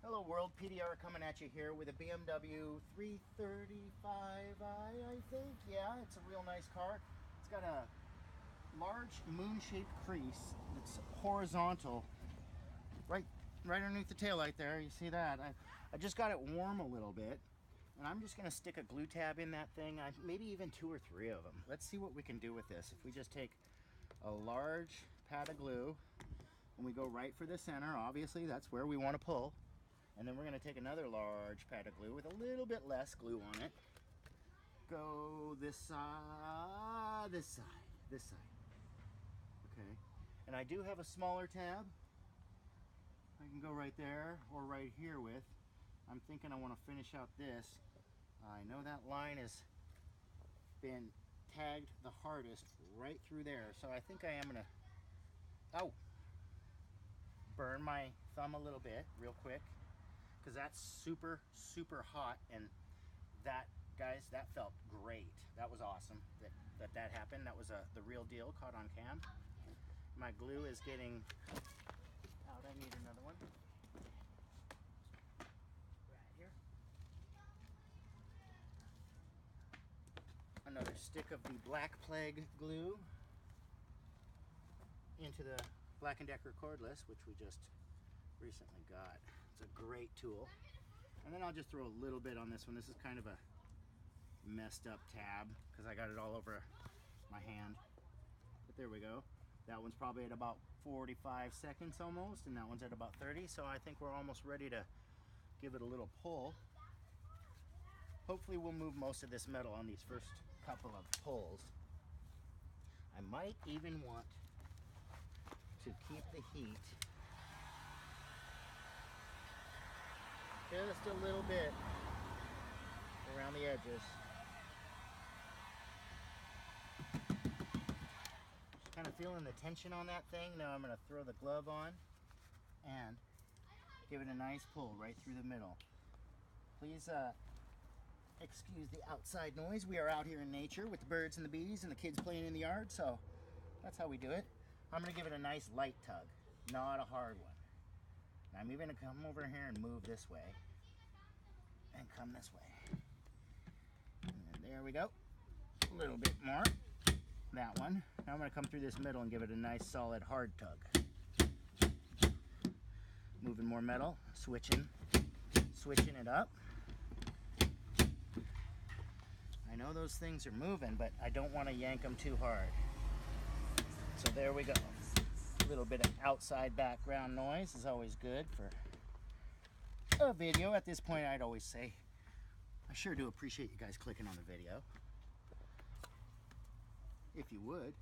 Hello world, PDR coming at you here with a BMW 335i, I think. Yeah, it's a real nice car. It's got a large moon-shaped crease that's horizontal right underneath the taillight there. You see that? I just got it warm a little bit, and I'm just going to stick a glue tab in that thing, maybe even 2 or 3 of them. Let's see what we can do with this. If we just take a large pad of glue and we go right for the center, obviously that's where we want to pull. And then we're going to take another large pad of glue with a little bit less glue on it. Go this side, this side, this side. Okay. And I do have a smaller tab. I can go right there or right here with. I'm thinking I want to finish out this. I know that line has been tagged the hardest right through there. So I think I am going to, burn my thumb a little bit real quick, because that's super hot, and that, guys, that felt great. That was awesome that happened. That was the real deal, caught on cam. My glue is getting out. I need another one right here. Another stick of the Black Plague glue into the Black & Decker cordless, which we just recently got. It's a great tool. And then I'll just throw a little bit on this one. This is kind of a messed up tab because I got it all over my hand. But there we go. That one's probably at about 45 seconds almost, and that one's at about 30. So I think we're almost ready to give it a little pull. Hopefully we'll move most of this metal on these first couple of pulls. I might even want to keep the heat just a little bit around the edges. Just kind of feeling the tension on that thing. Now I'm going to throw the glove on and give it a nice pull right through the middle. Please excuse the outside noise. We are out here in nature with the birds and the bees and the kids playing in the yard, so that's how we do it. I'm going to give it a nice light tug, not a hard one. I'm even going to come over here and move this way and come this way. And there we go. A little bit more. That one. Now I'm going to come through this middle and give it a nice solid hard tug. Moving more metal, switching it up. I know those things are moving, but I don't want to yank them too hard. So there we go. A little bit of outside background noise is always good for a video. At this point, I'd always say I sure do appreciate you guys clicking on the video. If you would,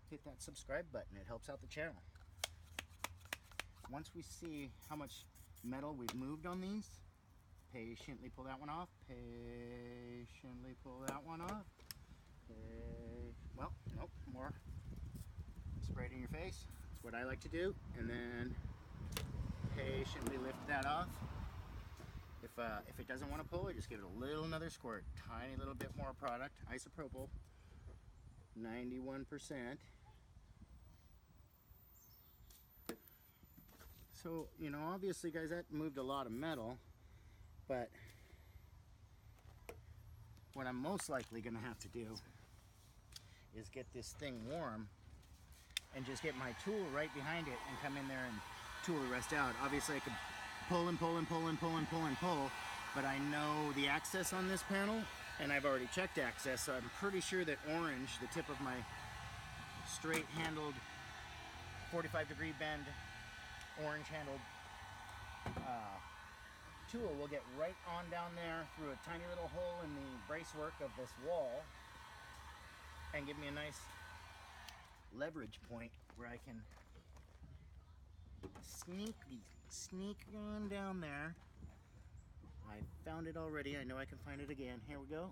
hit that subscribe button. It helps out the channel. Once we see how much metal we've moved on these, patiently pull that one off. Patiently pull that one off. Well, nope, more. Spray it in your face. That's what I like to do. And then patiently lift that off. If it doesn't want to pull, just give it a little another squirt. Tiny little bit more product. Isopropyl, 91%. So, you know, obviously, guys, that moved a lot of metal. But what I'm most likely going to have to do is get this thing warm and just get my tool right behind it and come in there and tool the rest out. Obviously I could pull and pull and pull and pull and pull and pull, but I know the access on this panel, and I've already checked access, so I'm pretty sure that orange, the tip of my straight handled 45-degree bend orange handled tool will get right on down there through a tiny little hole in the bracework of this wall and give me a nice leverage point where I can sneak on down there. I found it already. I know I can find it again. Here we go.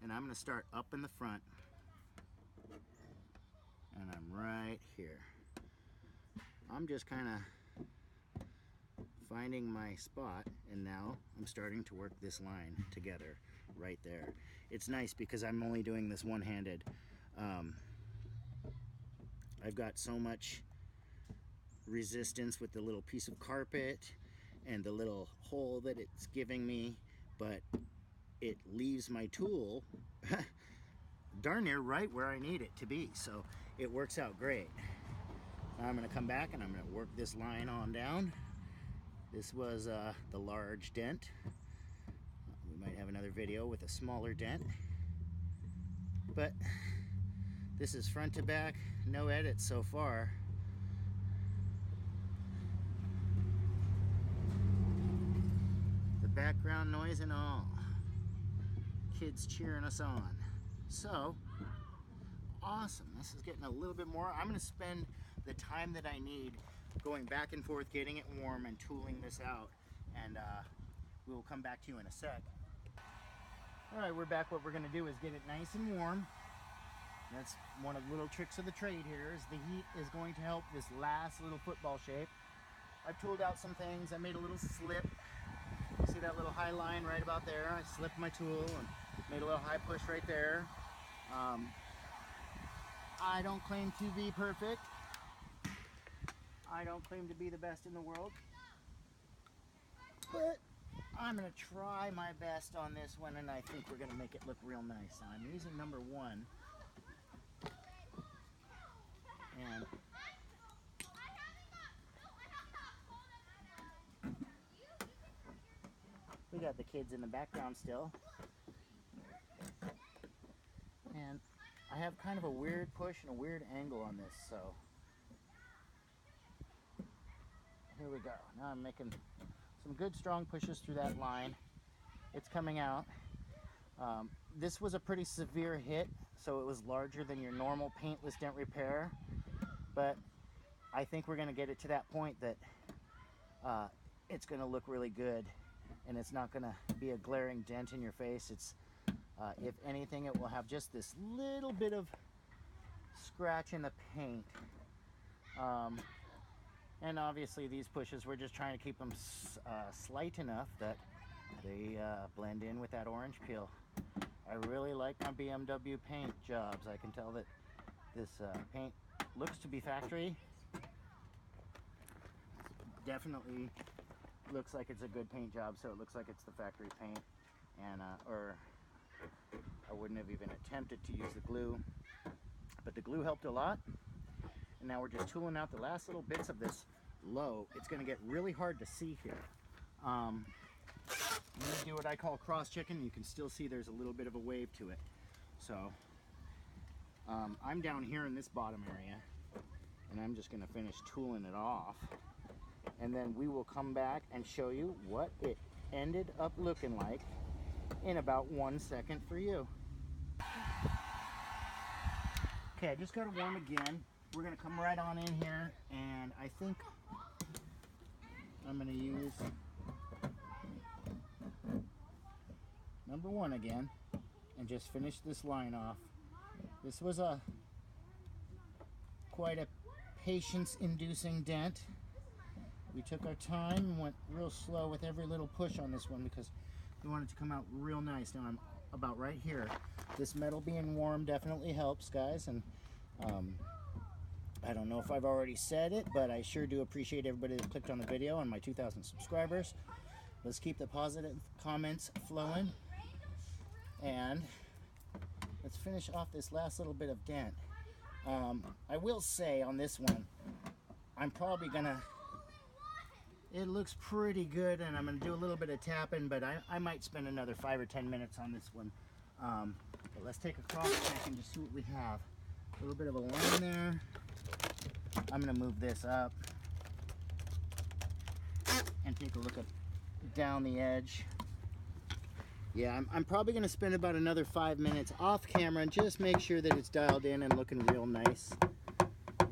And I'm going to start up in the front. And I'm right here. I'm just kind of finding my spot, and now I'm starting to work this line together right there. It's nice because I'm only doing this one-handed. I've got so much resistance with the little piece of carpet and the little hole that it's giving me, but it leaves my tool darn near right where I need it to be, so it works out great. Now I'm going to come back and I'm going to work this line on down. This was the large dent. We might have another video with a smaller dent, but this is front to back, no edits so far. The background noise and all, kids cheering us on. So awesome. This is getting a little bit more. I'm going to spend the time that I need going back and forth, getting it warm and tooling this out, and we will come back to you in a sec. All right, we're back. What we're going to do is get it nice and warm. That's one of the little tricks of the trade here, is the heat is going to help this last little football shape. I've tooled out some things. I made a little slip. You see that little high line right about there? I slipped my tool and made a little high push right there. I don't claim to be perfect. I don't claim to be the best in the world. But I'm going to try my best on this one, and I think we're going to make it look real nice. Now, I'm using number 1. And we got the kids in the background still. And I have kind of a weird push and a weird angle on this, so here we go. Now I'm making some good strong pushes through that line. It's coming out. This was a pretty severe hit, so it was larger than your normal paintless dent repair, but I think we're going to get it to that point that it's going to look really good, and it's not going to be a glaring dent in your face. It's if anything, it will have just this little bit of scratch in the paint. And obviously these pushes, we're just trying to keep them slight enough that they blend in with that orange peel. I really like my BMW paint jobs. I can tell that this paint looks to be factory. Definitely looks like it's a good paint job, so it looks like it's the factory paint. And or I wouldn't have even attempted to use the glue, but the glue helped a lot. And now we're just tooling out the last little bits of this low. It's going to get really hard to see here. I'm going to do what I call cross-checking. You can still see there's a little bit of a wave to it. So I'm down here in this bottom area, and I'm just going to finish tooling it off. And then we will come back and show you what it ended up looking like in about 1 second for you. Okay, I just got to warm again. We're going to come right on in here, and I think I'm going to use number 1 again and just finish this line off. This was quite a patience-inducing dent. We took our time and went real slow with every little push on this one because we want it to come out real nice. Now I'm about right here. This metal being warm definitely helps, guys, and I don't know if I've already said it, but I sure do appreciate everybody that clicked on the video and my 2,000 subscribers. Let's keep the positive comments flowing, and let's finish off this last little bit of dent. I will say on this one, I'm probably gonna, it looks pretty good, and I'm gonna do a little bit of tapping, but I might spend another 5 or 10 minutes on this one. But let's take a cross check and just see what we have. A little bit of a line there. I'm going to move this up and take a look at down the edge. Yeah, I'm probably going to spend about another 5 minutes off camera and just make sure that it's dialed in and looking real nice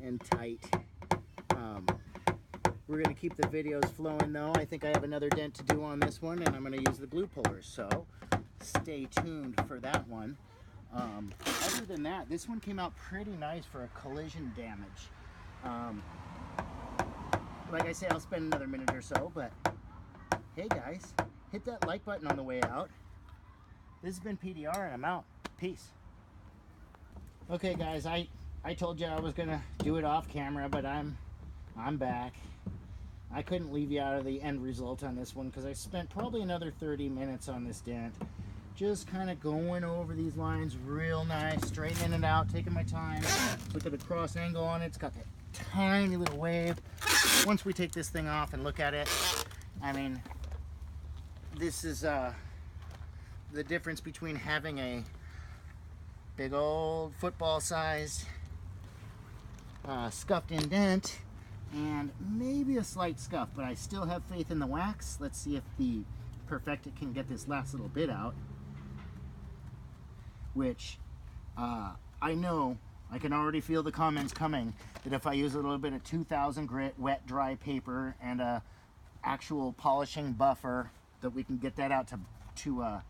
and tight. We're going to keep the videos flowing though. I think I have another dent to do on this one, and I'm going to use the glue puller, so stay tuned for that one. Other than that, this one came out pretty nice for a collision damage. Like I say, I'll spend another minute or so, but hey guys, hit that like button on the way out. This has been PDR, and I'm out. Peace. Okay guys, I told you I was gonna do it off camera, but I'm I'm back. I couldn't leave you out of the end result on this one because I spent probably another 30 minutes on this dent. Just kind of going over these lines real nice, straightening it out, taking my time. Look at the cross angle on it. It's got that tiny little wave. Once we take this thing off and look at it, I mean, this is the difference between having a big old football-sized scuffed in dent and maybe a slight scuff, but I still have faith in the wax. Let's see if the Perfecta can get this last little bit out, which I know I can already feel the comments coming that if I use a little bit of 2000 grit wet dry paper and a actual polishing buffer that we can get that out to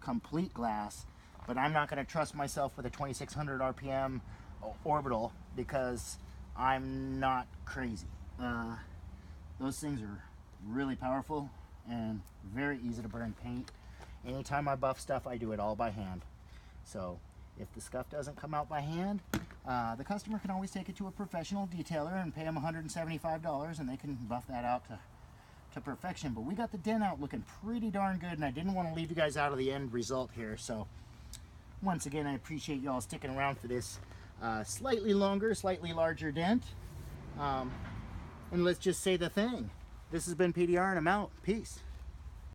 complete glass. But I'm not going to trust myself with a 2600 RPM orbital because I'm not crazy. Those things are really powerful and very easy to burn paint. Anytime I buff stuff, I do it all by hand. So if the scuff doesn't come out by hand, the customer can always take it to a professional detailer and pay them $175 and they can buff that out to perfection. But we got the dent out looking pretty darn good, and I didn't want to leave you guys out of the end result here. So once again, I appreciate y'all sticking around for this slightly longer, slightly larger dent. And let's just say the thing. This has been PDR and I'm out. Peace.